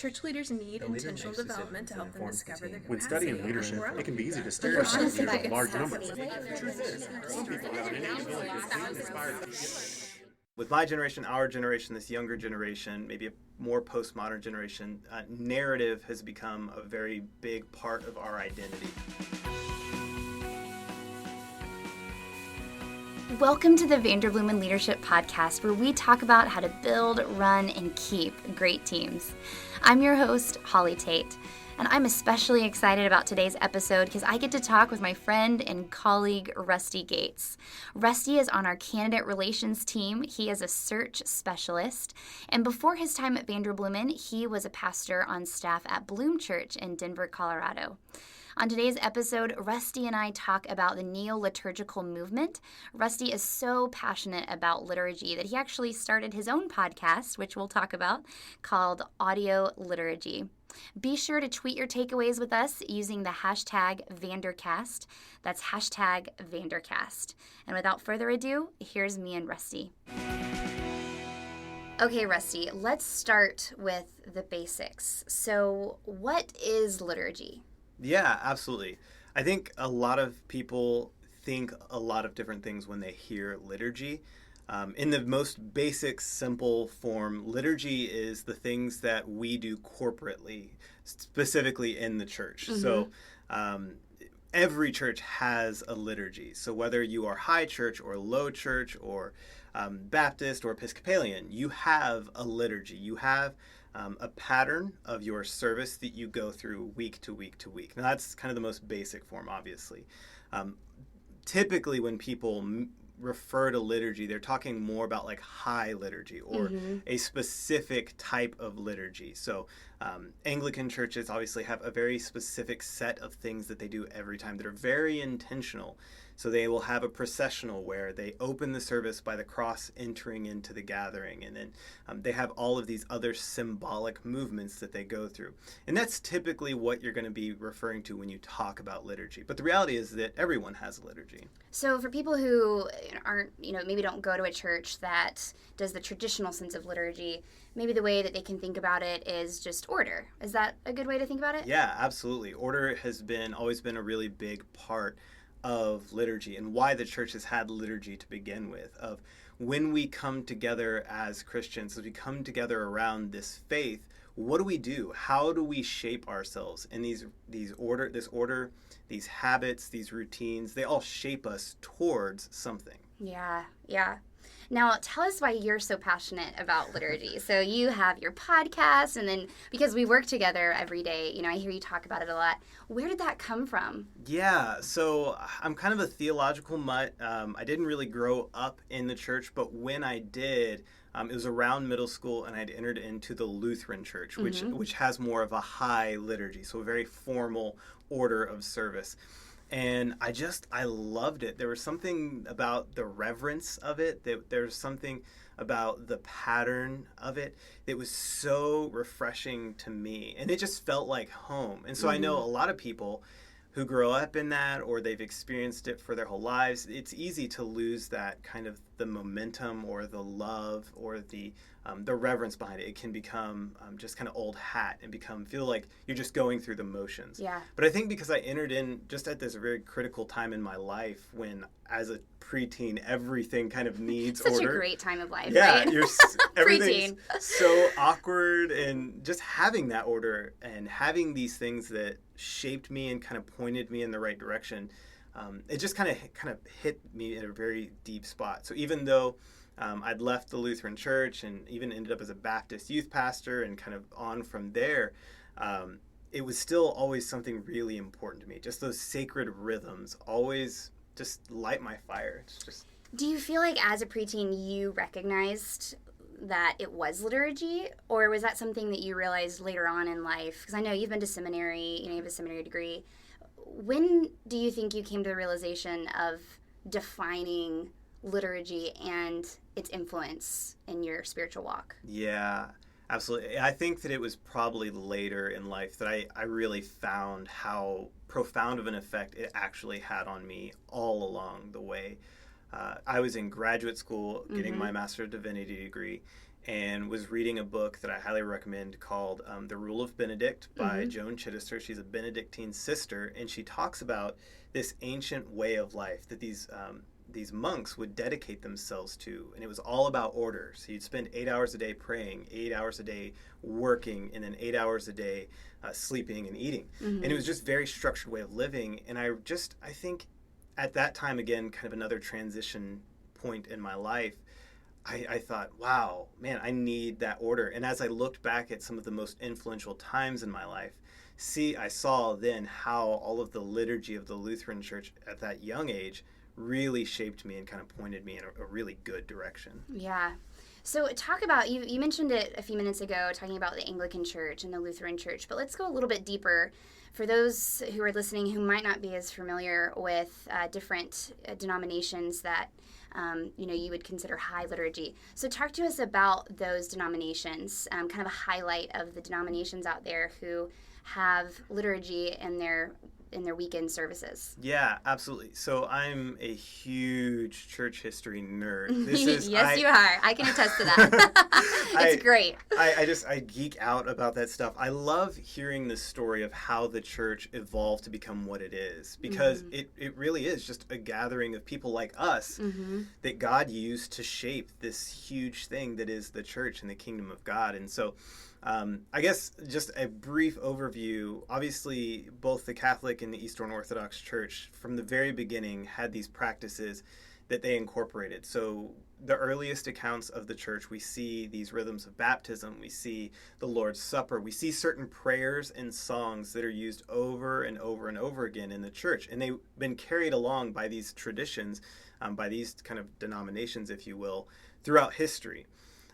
Church leaders need intentional development to help them discover their capacity. When studying leadership, it can be easy to stereotype leaders of large numbers. Some people have an innate ability to lead and inspire. With my generation, our generation, this younger generation, maybe a more postmodern generation, narrative has become a very big part of our identity. Welcome to the Vanderbloemen Leadership Podcast, where we talk about how to build, run, and keep great teams. I'm your host, Holly Tate, and I'm especially excited about today's episode because I get to talk with my friend and colleague, Rusty Gates. Rusty is on our candidate relations team. He is a search specialist, and before his time at Vanderbloemen, he was a pastor on staff at Bloom Church in Denver, Colorado. On today's episode, Rusty and I talk about the neo-liturgical movement. Rusty is so passionate about liturgy that he actually started his own podcast, which we'll talk about, called Audio Liturgy. Be sure to tweet your takeaways with us using the hashtag Vandercast. That's hashtag Vandercast. And without further ado, here's me and Rusty. Okay, Rusty, let's start with the basics. So, what is liturgy? Yeah, absolutely. I think a lot of people think a lot of different things when they hear liturgy. In the most basic, simple form, liturgy is the things that we do corporately, specifically in the church. Mm-hmm. So every church has a liturgy. So whether you are high church or low church or Baptist or Episcopalian, you have a liturgy. You have a pattern of your service that you go through week to week to week. Now, that's kind of the most basic form, obviously. Typically, when people refer to liturgy, they're talking more about like high liturgy or a specific type of liturgy. So Anglican churches obviously have a very specific set of things that they do every time that are very intentional. So they will have a processional where they open the service by the cross entering into the gathering. And then they have all of these other symbolic movements that they go through. And that's typically what you're going to be referring to when you talk about liturgy. But the reality is that everyone has a liturgy. So for people who aren't, maybe don't go to a church that does the traditional sense of liturgy, maybe the way that they can think about it is just order. Is that a good way to think about it? Yeah, absolutely. Order has always been a really big part of liturgy and why the church has had liturgy to begin with. Of when we come together as Christians, as we come together around this faith, what do we do? How do we shape ourselves? And this order, these habits, these routines, they all shape us towards something. Yeah. Now, tell us why you're so passionate about liturgy. So you have your podcast, and then because we work together every day, I hear you talk about it a lot. Where did that come from? Yeah, so I'm kind of a theological mutt. I didn't really grow up in the church, but when I did, it was around middle school, and I'd entered into the Lutheran church, which has more of a high liturgy, so a very formal order of service. And I loved it. There was something about the reverence of it. There was something about the pattern of it that was so refreshing to me. And it just felt like home. And so I know a lot of people who grow up in that or they've experienced it for their whole lives. It's easy to lose that kind of the momentum or the love or the reverence behind it. It can become just kind of old hat and feel like you're just going through the motions. Yeah. But I think because I entered in just at this very critical time in my life when as a preteen, everything kind of needs Such order. a great time of life, yeah, right? Everything's so awkward, and just having that order and having these things that shaped me and kind of pointed me in the right direction, it just kind of hit me in a very deep spot. So even though I'd left the Lutheran church and even ended up as a Baptist youth pastor and kind of on from there, it was still always something really important to me. Just those sacred rhythms always just light my fire. It's just. Do you feel like as a preteen you recognized that it was liturgy, or was that something that you realized later on in life? Because I know you've been to seminary, you have a seminary degree. When do you think you came to the realization of defining liturgy and its influence in your spiritual walk? Yeah, absolutely. I think that it was probably later in life that I really found how profound of an effect it actually had on me all along the way. I was in graduate school getting my Master of Divinity degree, and was reading a book that I highly recommend called The Rule of Benedict by Joan Chittister. She's a Benedictine sister, and she talks about this ancient way of life that these monks would dedicate themselves to, and it was all about order. So you'd spend 8 hours a day praying, 8 hours a day working, and then 8 hours a day sleeping and eating. And it was just very structured way of living. And I think at that time, again, kind of another transition point in my life, I thought, wow, man, I need that order. And as I looked back at some of the most influential times in my life, I saw then how all of the liturgy of the Lutheran Church at that young age really shaped me and kind of pointed me in a really good direction. Yeah. So talk about, you mentioned it a few minutes ago, talking about the Anglican Church and the Lutheran Church, but let's go a little bit deeper. For those who are listening who might not be as familiar with different denominations that you would consider high liturgy. So talk to us about those denominations, kind of a highlight of the denominations out there who have liturgy in their weekend services. Yeah, absolutely. So I'm a huge church history nerd. Yes, you are. I can attest to that. It's great. I geek out about that stuff. I love hearing the story of how the church evolved to become what it is, because it really is just a gathering of people like us that God used to shape this huge thing that is the church and the kingdom of God. And so I guess just a brief overview. Obviously, both the Catholic and the Eastern Orthodox Church from the very beginning had these practices that they incorporated. So the earliest accounts of the church, we see these rhythms of baptism, we see the Lord's Supper, we see certain prayers and songs that are used over and over and over again in the church. And they've been carried along by these traditions, by these kind of denominations, if you will, throughout history.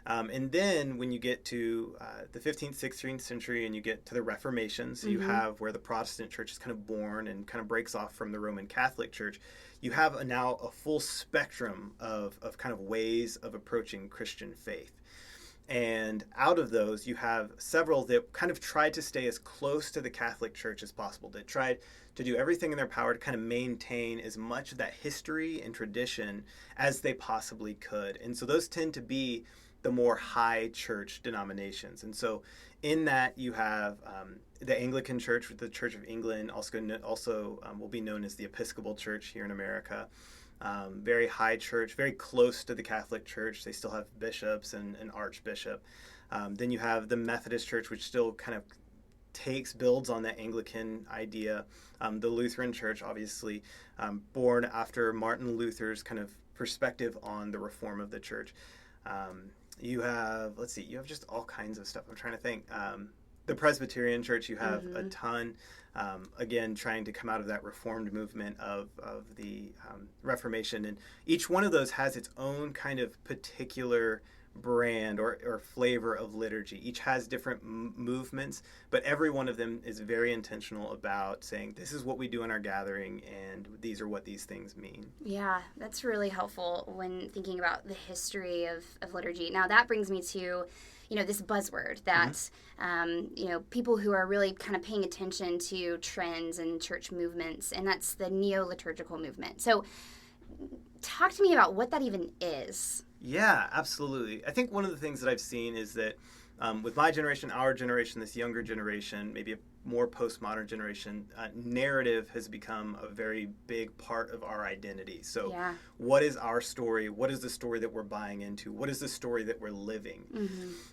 And then when you get to the 15th, 16th century and you get to the Reformation, so you have where the Protestant church is kind of born and kind of breaks off from the Roman Catholic Church, you have now a full spectrum of kind of ways of approaching Christian faith. And out of those, you have several that kind of tried to stay as close to the Catholic Church as possible, that tried to do everything in their power to kind of maintain as much of that history and tradition as they possibly could. And so those tend to be the more high church denominations. And so in that you have the Anglican Church, the Church of England, also will be known as the Episcopal Church here in America. Very high church, very close to the Catholic Church. They still have bishops and an archbishop. Then you have the Methodist Church, which still kind of builds on that Anglican idea. The Lutheran Church, obviously, born after Martin Luther's kind of perspective on the reform of the church. You have just all kinds of stuff. I'm trying to think. The Presbyterian Church, you have a ton, again, trying to come out of that Reformed movement of the Reformation. And each one of those has its own kind of particular brand or flavor of liturgy. Each has different movements, but every one of them is very intentional about saying, this is what we do in our gathering, and these are what these things mean. Yeah, that's really helpful when thinking about the history of liturgy. Now, that brings me to, this buzzword that, people who are really kind of paying attention to trends and church movements, and that's the neo-liturgical movement. So talk to me about what that even is. Yeah, absolutely. I think one of the things that I've seen is that with my generation, our generation, this younger generation, maybe a more postmodern generation, narrative has become a very big part of our identity. So what is our story? What is the story that we're buying into? What is the story that we're living?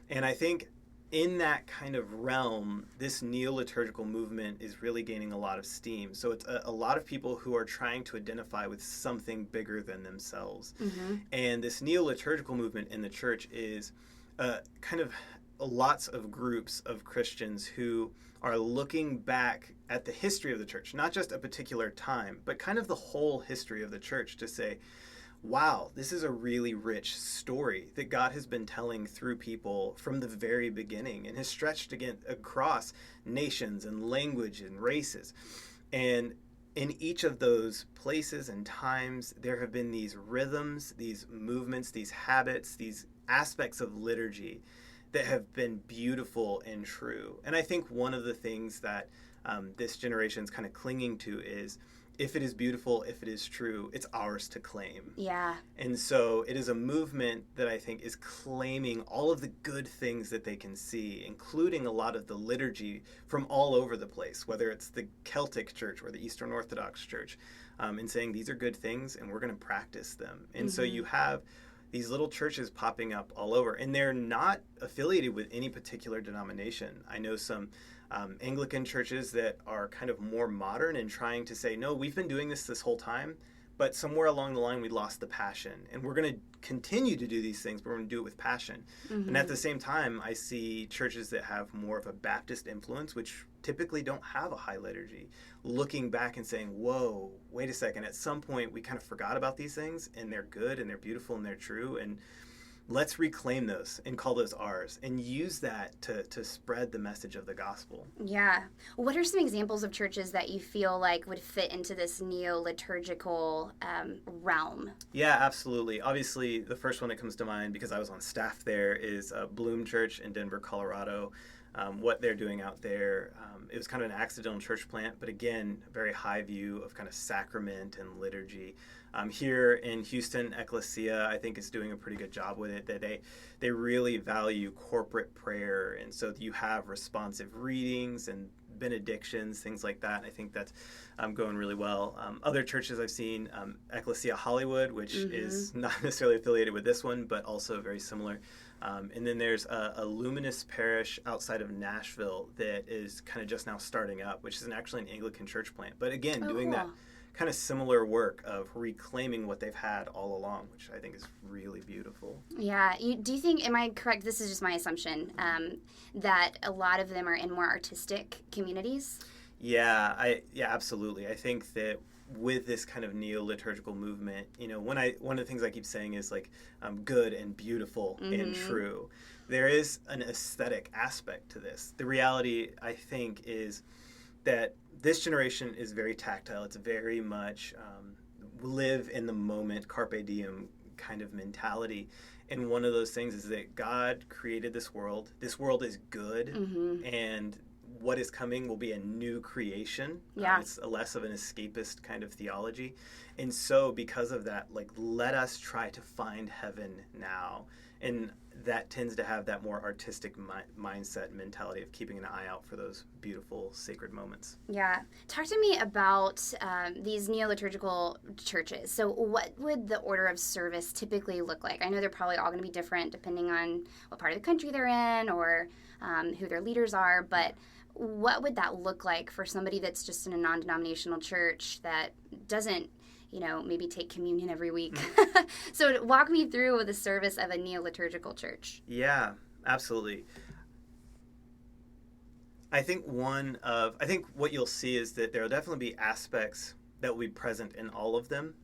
And I think in that kind of realm, this neo-liturgical movement is really gaining a lot of steam. So it's a lot of people who are trying to identify with something bigger than themselves. And this neo-liturgical movement in the church is kind of lots of groups of Christians who are looking back at the history of the church, not just a particular time, but kind of the whole history of the church to say, wow, this is a really rich story that God has been telling through people from the very beginning and has stretched again across nations and language and races. And in each of those places and times, there have been these rhythms, these movements, these habits, these aspects of liturgy that have been beautiful and true. And I think one of the things that this generation is kind of clinging to is if it is beautiful, if it is true, it's ours to claim. Yeah. And so it is a movement that I think is claiming all of the good things that they can see, including a lot of the liturgy from all over the place, whether it's the Celtic Church or the Eastern Orthodox Church, and saying these are good things and we're going to practice them. And so you have these little churches popping up all over, and they're not affiliated with any particular denomination. I know some Anglican churches that are kind of more modern and trying to say, no, we've been doing this whole time, but somewhere along the line we lost the passion, and we're going to continue to do these things, but we're going to do it with passion. And at the same time, I see churches that have more of a Baptist influence, which typically don't have a high liturgy, looking back and saying, whoa, wait a second, at some point we kind of forgot about these things, and they're good and they're beautiful and they're true, and let's reclaim those and call those ours and use that to spread the message of the gospel. Yeah. What are some examples of churches that you feel like would fit into this neo-liturgical realm? Yeah, absolutely. Obviously, the first one that comes to mind, because I was on staff there, is Bloom Church in Denver, Colorado. What they're doing out there, it was kind of an accidental church plant, but again, a very high view of kind of sacrament and liturgy. Here in Houston, Ecclesia, I think, is doing a pretty good job with it. That they really value corporate prayer, and so you have responsive readings and benedictions, things like that. I think that's going really well. Other churches I've seen, Ecclesia Hollywood, which is not necessarily affiliated with this one, but also very similar. And then there's a Luminous parish outside of Nashville that is kind of just now starting up, which is actually an Anglican church plant. But again, doing that kind of similar work of reclaiming what they've had all along, which I think is really beautiful. Yeah. Do you think, am I correct, this is just my assumption, that a lot of them are in more artistic communities? Yeah, absolutely. I think that with this kind of neo-liturgical movement, one of the things I keep saying is like good and beautiful and true. There is an aesthetic aspect to this. The reality, I think, is that this generation is very tactile. It's very much live in the moment, carpe diem kind of mentality. And one of those things is that God created this world. This world is good, and what is coming will be a new creation. Yeah. It's less of an escapist kind of theology. And so because of that, let us try to find heaven now. And that tends to have that more artistic mindset and mentality of keeping an eye out for those beautiful sacred moments. Yeah. Talk to me about these neo-liturgical churches. So what would the order of service typically look like? I know they're probably all going to be different depending on what part of the country they're in or who their leaders are, but what would that look like for somebody that's just in a non-denominational church that doesn't, maybe take communion every week? So walk me through the service of a neo-liturgical church. Yeah, absolutely. I think what you'll see is that there will definitely be aspects that will be present in all of them.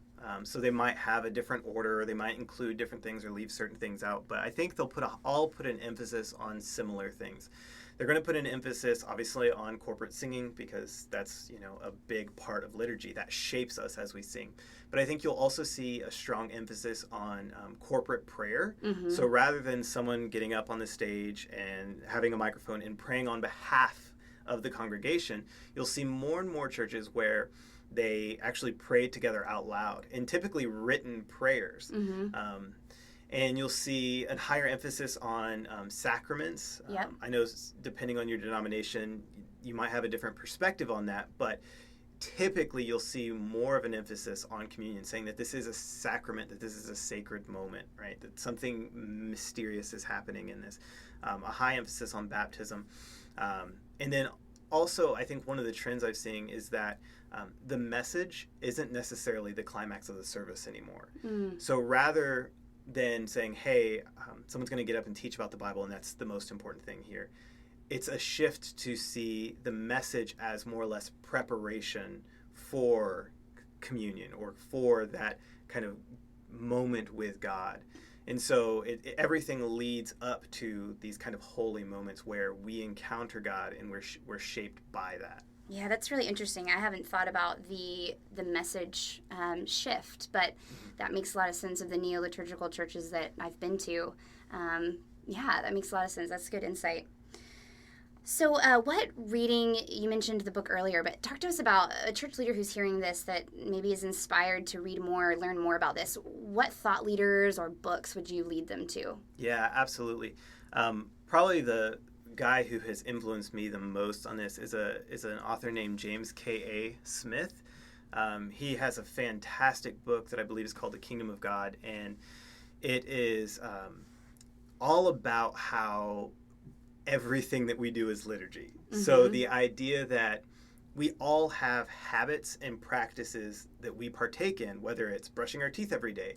So they might have a different order, or they might include different things or leave certain things out. But I think they'll all put an emphasis on similar things. They're going to put an emphasis, obviously, on corporate singing because that's, a big part of liturgy that shapes us as we sing. But I think you'll also see a strong emphasis on corporate prayer. So rather than someone getting up on the stage and having a microphone and praying on behalf of the congregation, you'll see more and more churches where they actually pray together out loud, and typically written prayers. And you'll see a higher emphasis on sacraments. Yep. I know depending on your denomination, you might have a different perspective on that, but typically you'll see more of an emphasis on communion, saying that this is a sacrament, that this is a sacred moment, right? That something mysterious is happening in this. A high emphasis on baptism. And then also, I think one of the trends I've seen is that the message isn't necessarily the climax of the service anymore. So rather than saying, hey, someone's going to get up and teach about the Bible, and that's the most important thing here, it's a shift to see the message as more or less preparation for communion or for that kind of moment with God. And so everything leads up to these kind of holy moments where we encounter God and we're shaped by that. Yeah, that's really interesting. I haven't thought about the message shift, but that makes a lot of sense of the neo-liturgical churches that I've been to. Yeah, that makes a lot of sense. That's good insight. So what reading, you mentioned the book earlier, but talk to us about a church leader who's hearing this that maybe is inspired to read more, learn more about this. What thought leaders or books would you lead them to? Yeah, absolutely. Probably the guy who has influenced me the most on this is an author named James K.A. Smith. He has a fantastic book that I believe is called The Kingdom of God, and it is all about how everything that we do is liturgy. Mm-hmm. So the idea that we all have habits and practices that we partake in, whether it's brushing our teeth every day,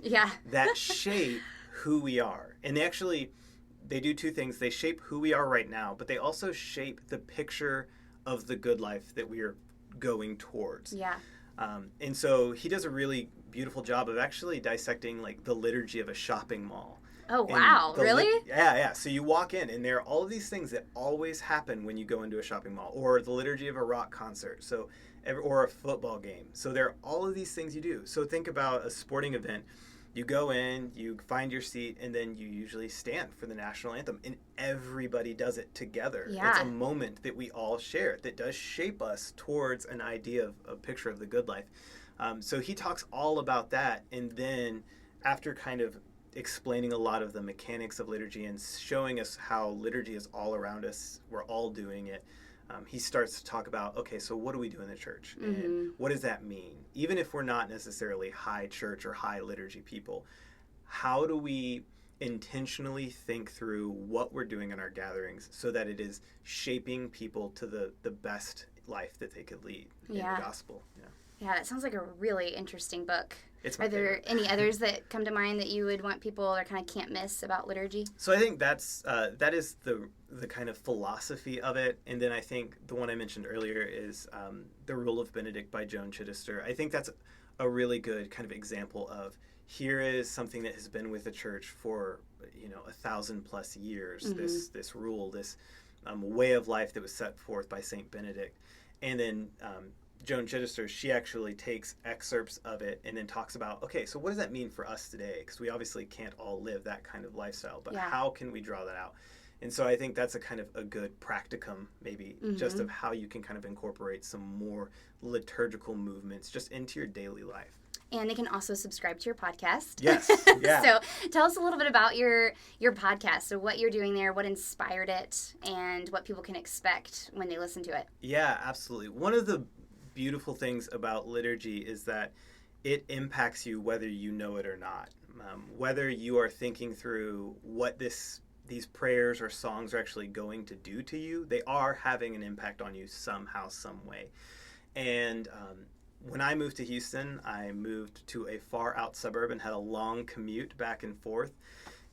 that shape who we are. And they do two things. They shape who we are right now, but they also shape the picture of the good life that we are going towards. Yeah. And so he does a really beautiful job of actually dissecting like the liturgy of a shopping mall. Oh, wow. Really? Yeah. So you walk in, and there are all of these things that always happen when you go into a shopping mall, or the liturgy of a rock concert, or a football game. So there are all of these things you do. So think about a sporting event. You go in, you find your seat, and then you usually stand for the national anthem, and everybody does it together. Yeah. It's a moment that we all share that does shape us towards an idea of a picture of the good life. So he talks all about that, and then after kind of explaining a lot of the mechanics of liturgy and showing us how liturgy is all around us, we're all doing it, he starts to talk about, okay, so what do we do in the church? Mm-hmm. And what does that mean? Even if we're not necessarily high church or high liturgy people, how do we intentionally think through what we're doing in our gatherings so that it is shaping people to the best life that they could lead in the gospel? Yeah, that sounds like a really interesting book. Are there any others that come to mind that you would want people or kind of can't miss about liturgy? So I think that is the kind of philosophy of it. And then I think the one I mentioned earlier is the Rule of Benedict by Joan Chittister. I think that's a really good kind of example of here is something that has been with the church for 1,000+ years. Mm-hmm. This rule, this way of life that was set forth by Saint Benedict, and then Joan Chittister, she actually takes excerpts of it and then talks about, okay, so what does that mean for us today? Because we obviously can't all live that kind of lifestyle, but how can we draw that out? And so I think that's a kind of a good practicum, maybe, just of how you can kind of incorporate some more liturgical movements just into your daily life. And they can also subscribe to your podcast. Yes, yeah. So tell us a little bit about your podcast. So what you're doing there, what inspired it, and what people can expect when they listen to it. Yeah, absolutely. One of the beautiful things about liturgy is that it impacts you whether you know it or not. Whether you are thinking through what these prayers or songs are actually going to do to you, they are having an impact on you somehow, some way. And when I moved to Houston, I moved to a far out suburb and had a long commute back and forth,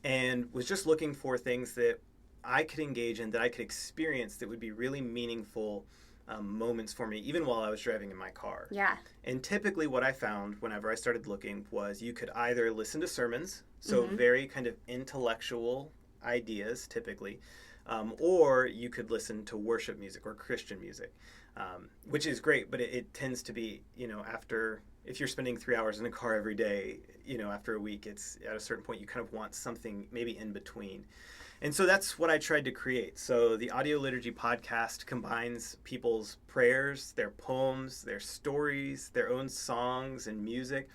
and was just looking for things that I could engage in, that I could experience, that would be really meaningful moments for me, even while I was driving in my car. Yeah. And typically what I found whenever I started looking was you could either listen to sermons, so very kind of intellectual ideas typically, or you could listen to worship music or Christian music, which is great, but it tends to be, if you're spending 3 hours in a car every day, after a week, it's at a certain point you kind of want something maybe in between. And so that's what I tried to create. So the Audio Liturgy podcast combines people's prayers, their poems, their stories, their own songs and music.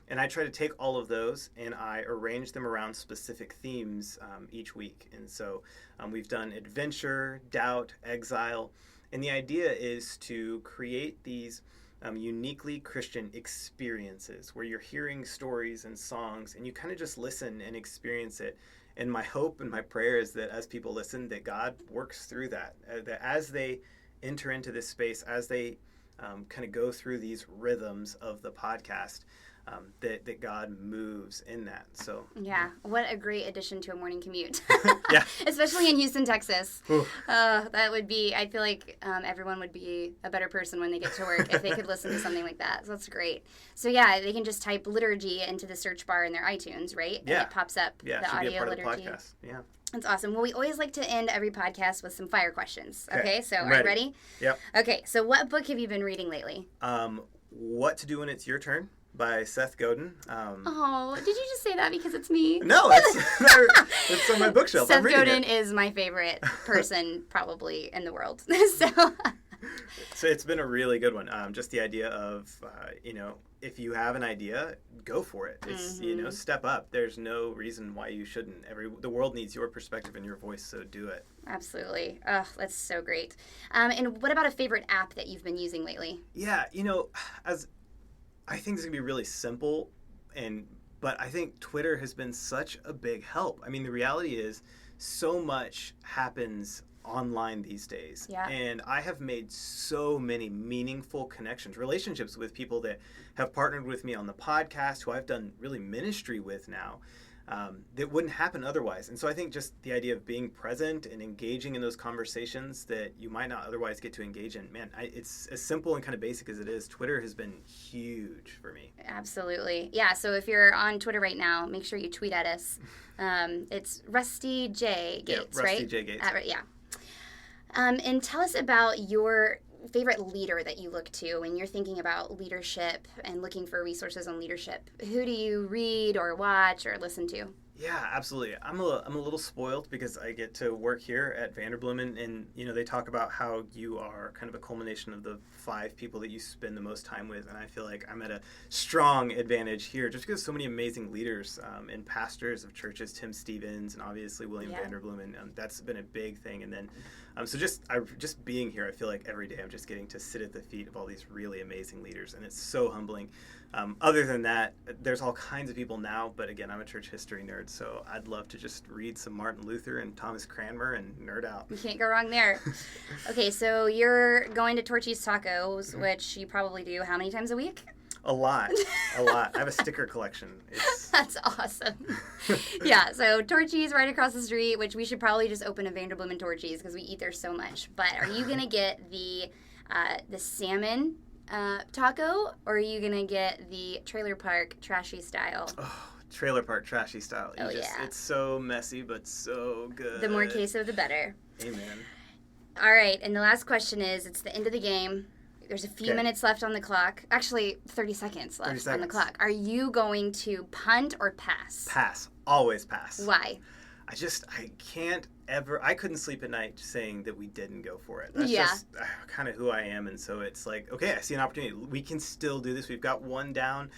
And I try to take all of those and I arrange them around specific themes each week. And so we've done adventure, doubt, exile. And the idea is to create these uniquely Christian experiences where you're hearing stories and songs and you kind of just listen and experience it. And my hope and my prayer is that as people listen, that God works through that as they enter into this space, as they kind of go through these rhythms of the podcast, that God moves in that. So yeah, what a great addition to a morning commute. Yeah, especially in Houston, Texas. That would be. I feel like everyone would be a better person when they get to work if they could listen to something like that. So that's great. So yeah, they can just type liturgy into the search bar in their iTunes, right? Yeah, and it pops up. Yeah, the should audio be a part liturgy. of the podcast. Yeah. That's awesome. Well, we always like to end every podcast with some fire questions. Okay, so I'm are you ready? Yep. Okay, so what book have you been reading lately? What to Do When It's Your Turn by Seth Godin. Oh, did you just say that because it's me? No, it's on my bookshelf. Seth I'm reading Godin it. is my favorite person probably in the world. So it's been a really good one. Just the idea of, if you have an idea, go for it. It's, step up. There's no reason why you shouldn't. The world needs your perspective and your voice, so do it. Absolutely. Oh, that's so great. And what about a favorite app that you've been using lately? Yeah, I think this is going to be really simple, but I think Twitter has been such a big help. I mean, the reality is so much happens online these days. Yeah. And I have made so many meaningful connections, relationships with people that have partnered with me on the podcast, who I've done really ministry with now, that wouldn't happen otherwise. And so I think just the idea of being present and engaging in those conversations that you might not otherwise get to engage in, man, it's as simple and kind of basic as it is. Twitter has been huge for me. Absolutely. Yeah, so if you're on Twitter right now, make sure you tweet at us. It's Rusty J. Gates, Rusty right? J. Gates. Yeah. And tell us about your favorite leader that you look to when you're thinking about leadership and looking for resources on leadership. Who do you read or watch or listen to? Yeah, absolutely. I'm a little spoiled because I get to work here at Vanderbloemen, and they talk about how you are kind of a culmination of the 5 people that you spend the most time with, and I feel like I'm at a strong advantage here just because so many amazing leaders and pastors of churches, Tim Stevens and obviously William Vanderbloemen. That's been a big thing, and then so just being here, I feel like every day I'm just getting to sit at the feet of all these really amazing leaders, and it's so humbling. Other than that, there's all kinds of people now, but again, I'm a church history nerd, so I'd love to just read some Martin Luther and Thomas Cranmer and nerd out. You can't go wrong there. Okay, so you're going to Torchy's Tacos, which you probably do how many times a week? A lot. I have a sticker collection. That's awesome. Yeah, so Torchy's right across the street, which we should probably just open a Vanderbloemen Torchy's because we eat there so much. But are you going to get the salmon taco, or are you gonna get the trailer park trashy style? Oh, trailer park trashy style. It's so messy but so good. The more queso, the better. Amen. All right, and the last question is, it's the end of the game. There's a few minutes left on the clock. Actually, 30 seconds left on the clock. Are you going to punt or pass? Pass. Always pass. Why? I can't ever, I couldn't sleep at night saying that we didn't go for it. That's just kind of who I am. And so it's like, okay, I see an opportunity. We can still do this. We've got one down.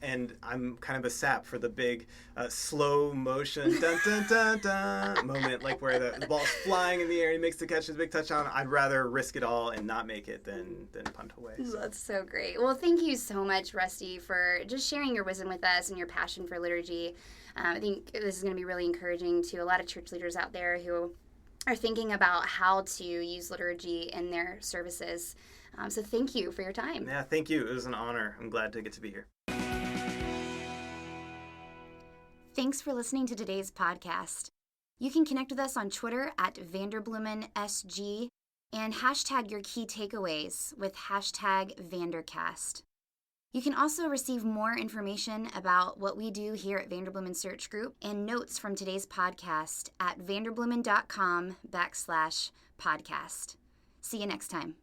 And I'm kind of a sap for the big slow motion dun, dun, dun, dun, moment, like where the ball's flying in the air and he makes the catch, his big touchdown. I'd rather risk it all and not make it than punt away. So. That's so great. Well, thank you so much, Rusty, for just sharing your wisdom with us and your passion for liturgy. I think this is going to be really encouraging to a lot of church leaders out there who are thinking about how to use liturgy in their services. So thank you for your time. Yeah, thank you. It was an honor. I'm glad to get to be here. Thanks for listening to today's podcast. You can connect with us on Twitter at VanderbloemenSG and hashtag your key takeaways with hashtag Vandercast. You can also receive more information about what we do here at Vanderbloemen Search Group and notes from today's podcast at vanderbloemen.com/podcast. See you next time.